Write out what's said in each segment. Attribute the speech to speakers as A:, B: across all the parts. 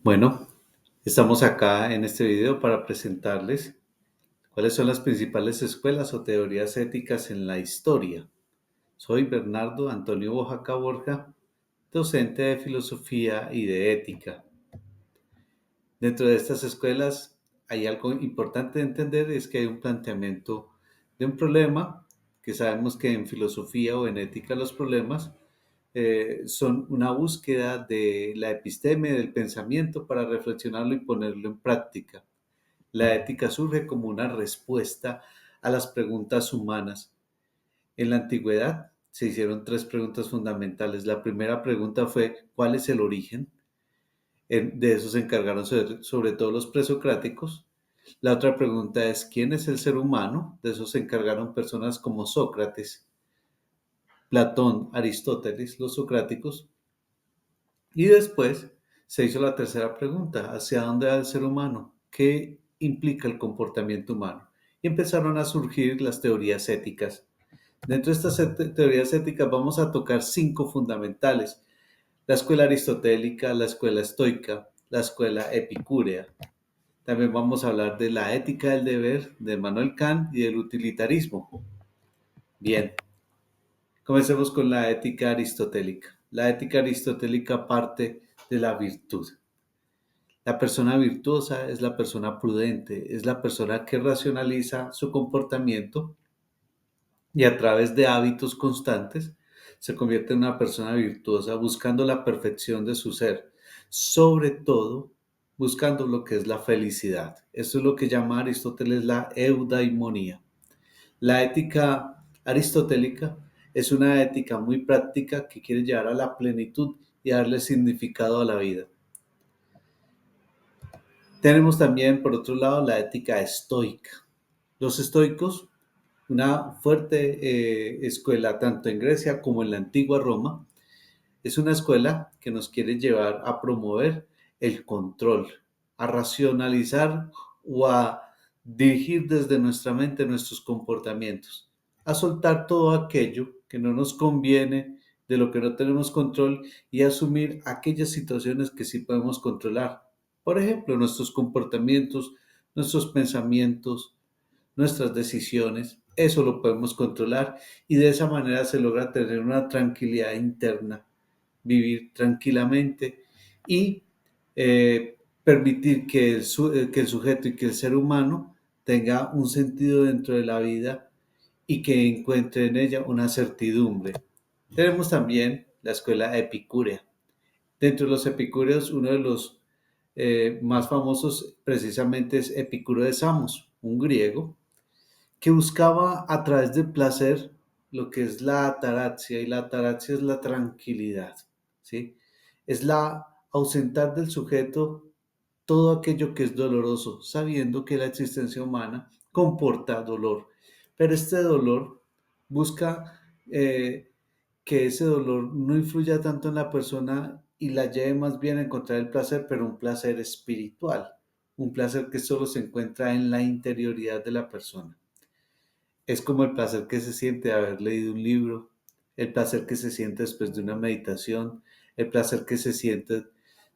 A: Bueno, estamos acá en este video para presentarles cuáles son las principales escuelas o teorías éticas en la historia. Soy Bernardo Antonio Bojaca Borja, docente de filosofía y de ética. Dentro de estas escuelas hay algo importante de entender, es que hay un planteamiento de un problema, que sabemos que en filosofía o en ética los problemas son una búsqueda de la episteme, del pensamiento para reflexionarlo y ponerlo en práctica. La ética surge como una respuesta a las preguntas humanas. En la antigüedad se hicieron tres preguntas fundamentales. La primera pregunta fue: ¿cuál es el origen? De eso se encargaron sobre todo los presocráticos. La otra pregunta es: ¿quién es el ser humano? De eso se encargaron personas como Sócrates, Platón, Aristóteles, los socráticos. Y después se hizo la tercera pregunta: ¿hacia dónde va el ser humano? ¿Qué implica el comportamiento humano? Y empezaron a surgir las teorías éticas. Dentro de estas teorías éticas vamos a tocar cinco fundamentales: la escuela aristotélica, la escuela estoica, la escuela epicúrea. También vamos a hablar de la ética del deber de Immanuel Kant y del utilitarismo. Bien, comencemos con la ética aristotélica. La ética aristotélica parte de la virtud. La persona virtuosa es la persona prudente, es la persona que racionaliza su comportamiento y a través de hábitos constantes se convierte en una persona virtuosa buscando la perfección de su ser, sobre todo buscando lo que es la felicidad. Esto es lo que llama Aristóteles la eudaimonía. La ética aristotélica es una ética muy práctica que quiere llevar a la plenitud y darle significado a la vida. Tenemos también, por otro lado, la ética estoica. Los estoicos, una fuerte escuela tanto en Grecia como en la antigua Roma, es una escuela que nos quiere llevar a promover el control, a racionalizar o a dirigir desde nuestra mente nuestros comportamientos, a soltar todo aquello que no nos conviene, de lo que no tenemos control, y asumir aquellas situaciones que sí podemos controlar. Por ejemplo, nuestros comportamientos, nuestros pensamientos, nuestras decisiones, eso lo podemos controlar y de esa manera se logra tener una tranquilidad interna, vivir tranquilamente y permitir que el sujeto y que el ser humano tenga un sentido dentro de la vida y que encuentre en ella una certidumbre. Tenemos también la escuela epicúrea. Dentro de los epicúreos, uno de los más famosos precisamente es Epicuro de Samos, un griego que buscaba a través del placer lo que es la ataraxia, y la ataraxia es la tranquilidad, ¿sí? Es la ausentar del sujeto todo aquello que es doloroso, sabiendo que la existencia humana comporta dolor, pero este dolor busca que ese dolor no influya tanto en la persona y la lleve más bien a encontrar el placer, pero un placer espiritual, un placer que solo se encuentra en la interioridad de la persona. Es como el placer que se siente de haber leído un libro, el placer que se siente después de una meditación, el placer que se siente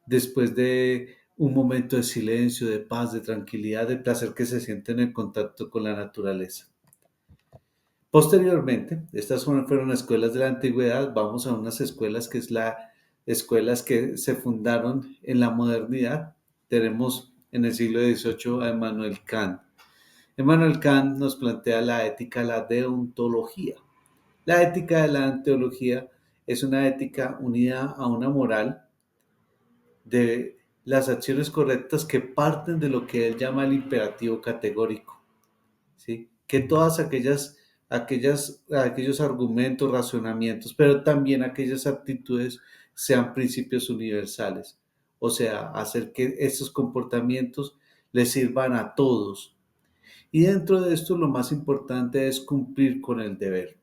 A: después de un momento de silencio, de paz, de tranquilidad, el placer que se siente en el contacto con la naturaleza. Posteriormente, estas fueron escuelas de la antigüedad, vamos a unas escuelas que es la escuelas que se fundaron en la modernidad. Tenemos en el siglo XVIII a Immanuel Kant. Immanuel Kant nos plantea la ética, la deontología. La ética de la deontología es una ética unida a una moral de las acciones correctas que parten de lo que él llama el imperativo categórico, ¿sí? Que todas aquellos argumentos, razonamientos, pero también aquellas actitudes sean principios universales. O sea, hacer que estos comportamientos les sirvan a todos. Y dentro de esto lo más importante es cumplir con el deber.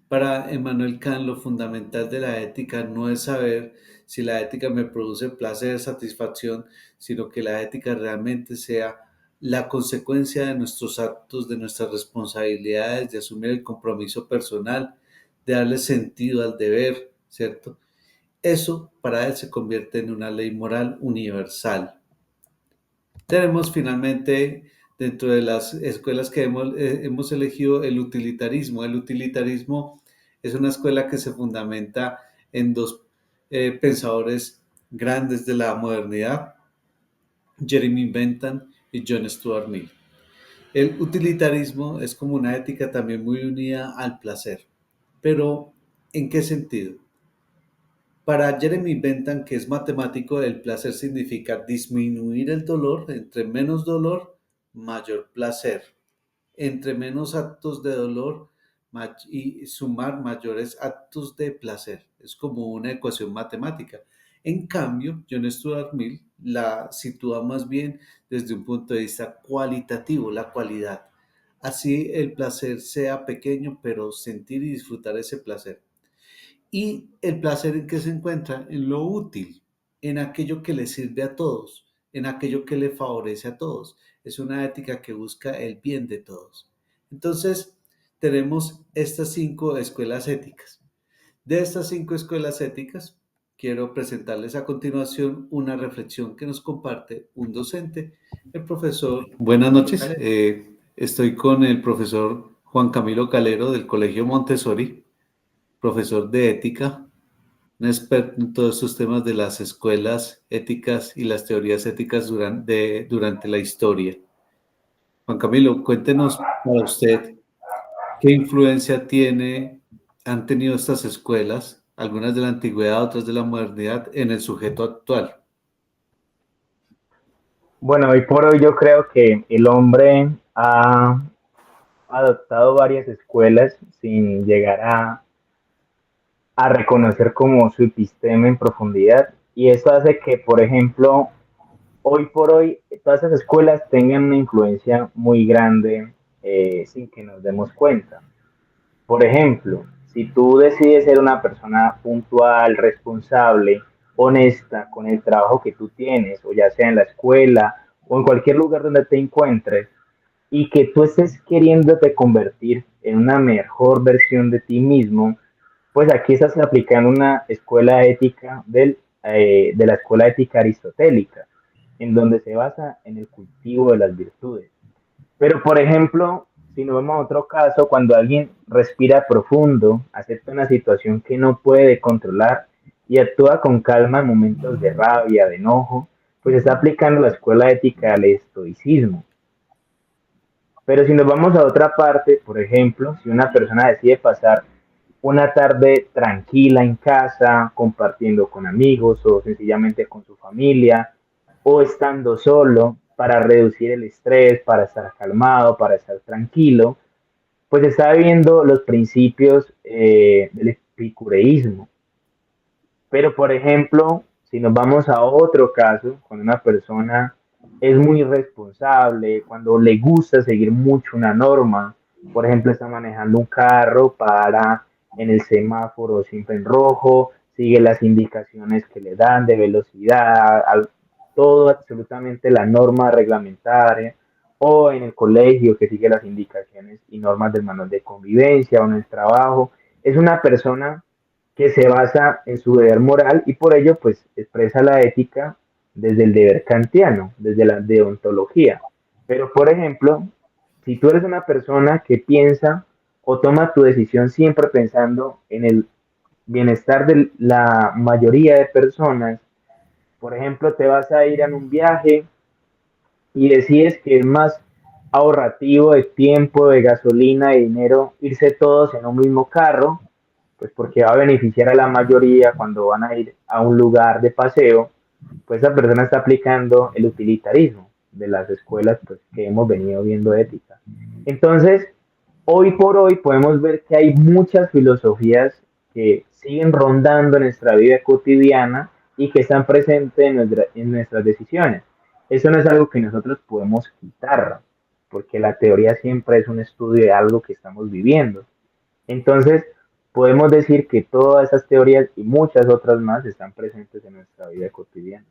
A: Para Immanuel Kant, lo fundamental de la ética no es saber si la ética me produce placer, satisfacción, sino que la ética realmente sea la consecuencia de nuestros actos, de nuestras responsabilidades, de asumir el compromiso personal, de darle sentido al deber, ¿cierto? Eso para él se convierte en una ley moral universal. Tenemos finalmente dentro de las escuelas que hemos elegido el utilitarismo. El utilitarismo es una escuela que se fundamenta en dos pensadores grandes de la modernidad, Jeremy Bentham y John Stuart Mill. El utilitarismo es como una ética también muy unida al placer. Pero, ¿en qué sentido? Para Jeremy Bentham, que es matemático, el placer significa disminuir el dolor. Entre menos dolor, mayor placer. Entre menos actos de dolor y sumar mayores actos de placer. Es como una ecuación matemática. En cambio, John Stuart Mill la sitúa más bien desde un punto de vista cualitativo, la cualidad. Así el placer sea pequeño, pero sentir y disfrutar ese placer. Y el placer en que se encuentra en lo útil, en aquello que le sirve a todos, en aquello que le favorece a todos. Es una ética que busca el bien de todos. Entonces, tenemos estas 5 escuelas éticas. De estas 5 escuelas éticas, quiero presentarles a continuación una reflexión que nos comparte un docente, el profesor. Buenas noches, estoy con el profesor Juan Camilo Calero del Colegio Montessori, profesor de ética, un experto en todos estos temas de las escuelas éticas y las teorías éticas durante la historia. Juan Camilo, cuéntenos para usted qué influencia han tenido estas escuelas, algunas de la antigüedad, otras de la modernidad, en el sujeto actual.
B: Bueno, hoy por hoy yo creo que el hombre ha adoptado varias escuelas sin llegar a reconocer como su epistema en profundidad. Y esto hace que, por ejemplo, hoy por hoy todas esas escuelas tengan una influencia muy grande sin que nos demos cuenta. Por ejemplo, si tú decides ser una persona puntual, responsable, honesta con el trabajo que tú tienes, o ya sea en la escuela o en cualquier lugar donde te encuentres, y que tú estés queriéndote convertir en una mejor versión de ti mismo, pues aquí estás aplicando una escuela ética de la escuela ética aristotélica, en donde se basa en el cultivo de las virtudes. Pero, por ejemplo, si nos vamos a otro caso, cuando alguien respira profundo, acepta una situación que no puede controlar y actúa con calma en momentos de rabia, de enojo, pues está aplicando la escuela ética del estoicismo. Pero si nos vamos a otra parte, por ejemplo, si una persona decide pasar una tarde tranquila en casa, compartiendo con amigos o sencillamente con su familia, o estando solo para reducir el estrés, para estar calmado, para estar tranquilo, pues está viendo los principios del epicureísmo. Pero, por ejemplo, si nos vamos a otro caso, cuando una persona es muy responsable, cuando le gusta seguir mucho una norma, por ejemplo, está manejando un carro, para en el semáforo siempre en rojo, sigue las indicaciones que le dan de velocidad, todo absolutamente la norma reglamentaria, o en el colegio que sigue las indicaciones y normas del manual de convivencia, o en el trabajo, es una persona que se basa en su deber moral y por ello pues expresa la ética desde el deber kantiano, desde la deontología. Pero por ejemplo, si tú eres una persona que piensa o toma tu decisión siempre pensando en el bienestar de la mayoría de personas, por ejemplo, te vas a ir en un viaje y decides que es más ahorrativo de tiempo, de gasolina, de dinero, irse todos en un mismo carro, pues porque va a beneficiar a la mayoría cuando van a ir a un lugar de paseo, pues esa persona está aplicando el utilitarismo de las escuelas pues, que hemos venido viendo ética. Entonces, hoy por hoy podemos ver que hay muchas filosofías que siguen rondando en nuestra vida cotidiana y que están presentes en nuestras decisiones. Eso no es algo que nosotros podemos quitar, porque la teoría siempre es un estudio de algo que estamos viviendo. Entonces, podemos decir que todas esas teorías y muchas otras más están presentes en nuestra vida cotidiana.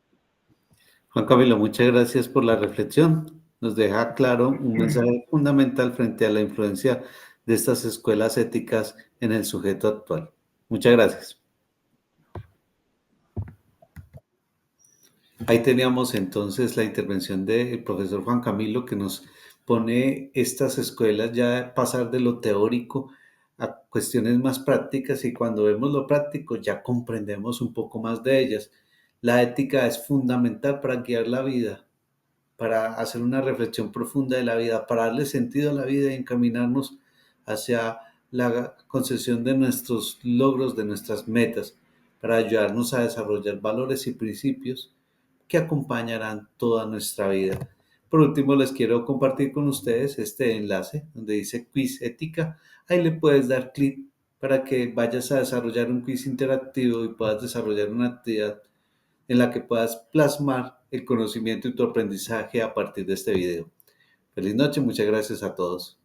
A: Juan Camilo, muchas gracias por la reflexión. Nos deja claro un mensaje fundamental frente a la influencia de estas escuelas éticas en el sujeto actual. Muchas gracias. Ahí teníamos entonces la intervención del profesor Juan Camilo que nos pone estas escuelas ya pasar de lo teórico a cuestiones más prácticas y cuando vemos lo práctico ya comprendemos un poco más de ellas. La ética es fundamental para guiar la vida, para hacer una reflexión profunda de la vida, para darle sentido a la vida y encaminarnos hacia la concesión de nuestros logros, de nuestras metas, para ayudarnos a desarrollar valores y principios que acompañarán toda nuestra vida. Por último, les quiero compartir con ustedes este enlace donde dice Quiz Ética. Ahí le puedes dar clic para que vayas a desarrollar un quiz interactivo y puedas desarrollar una actividad en la que puedas plasmar el conocimiento y tu aprendizaje a partir de este video. Feliz noche, muchas gracias a todos.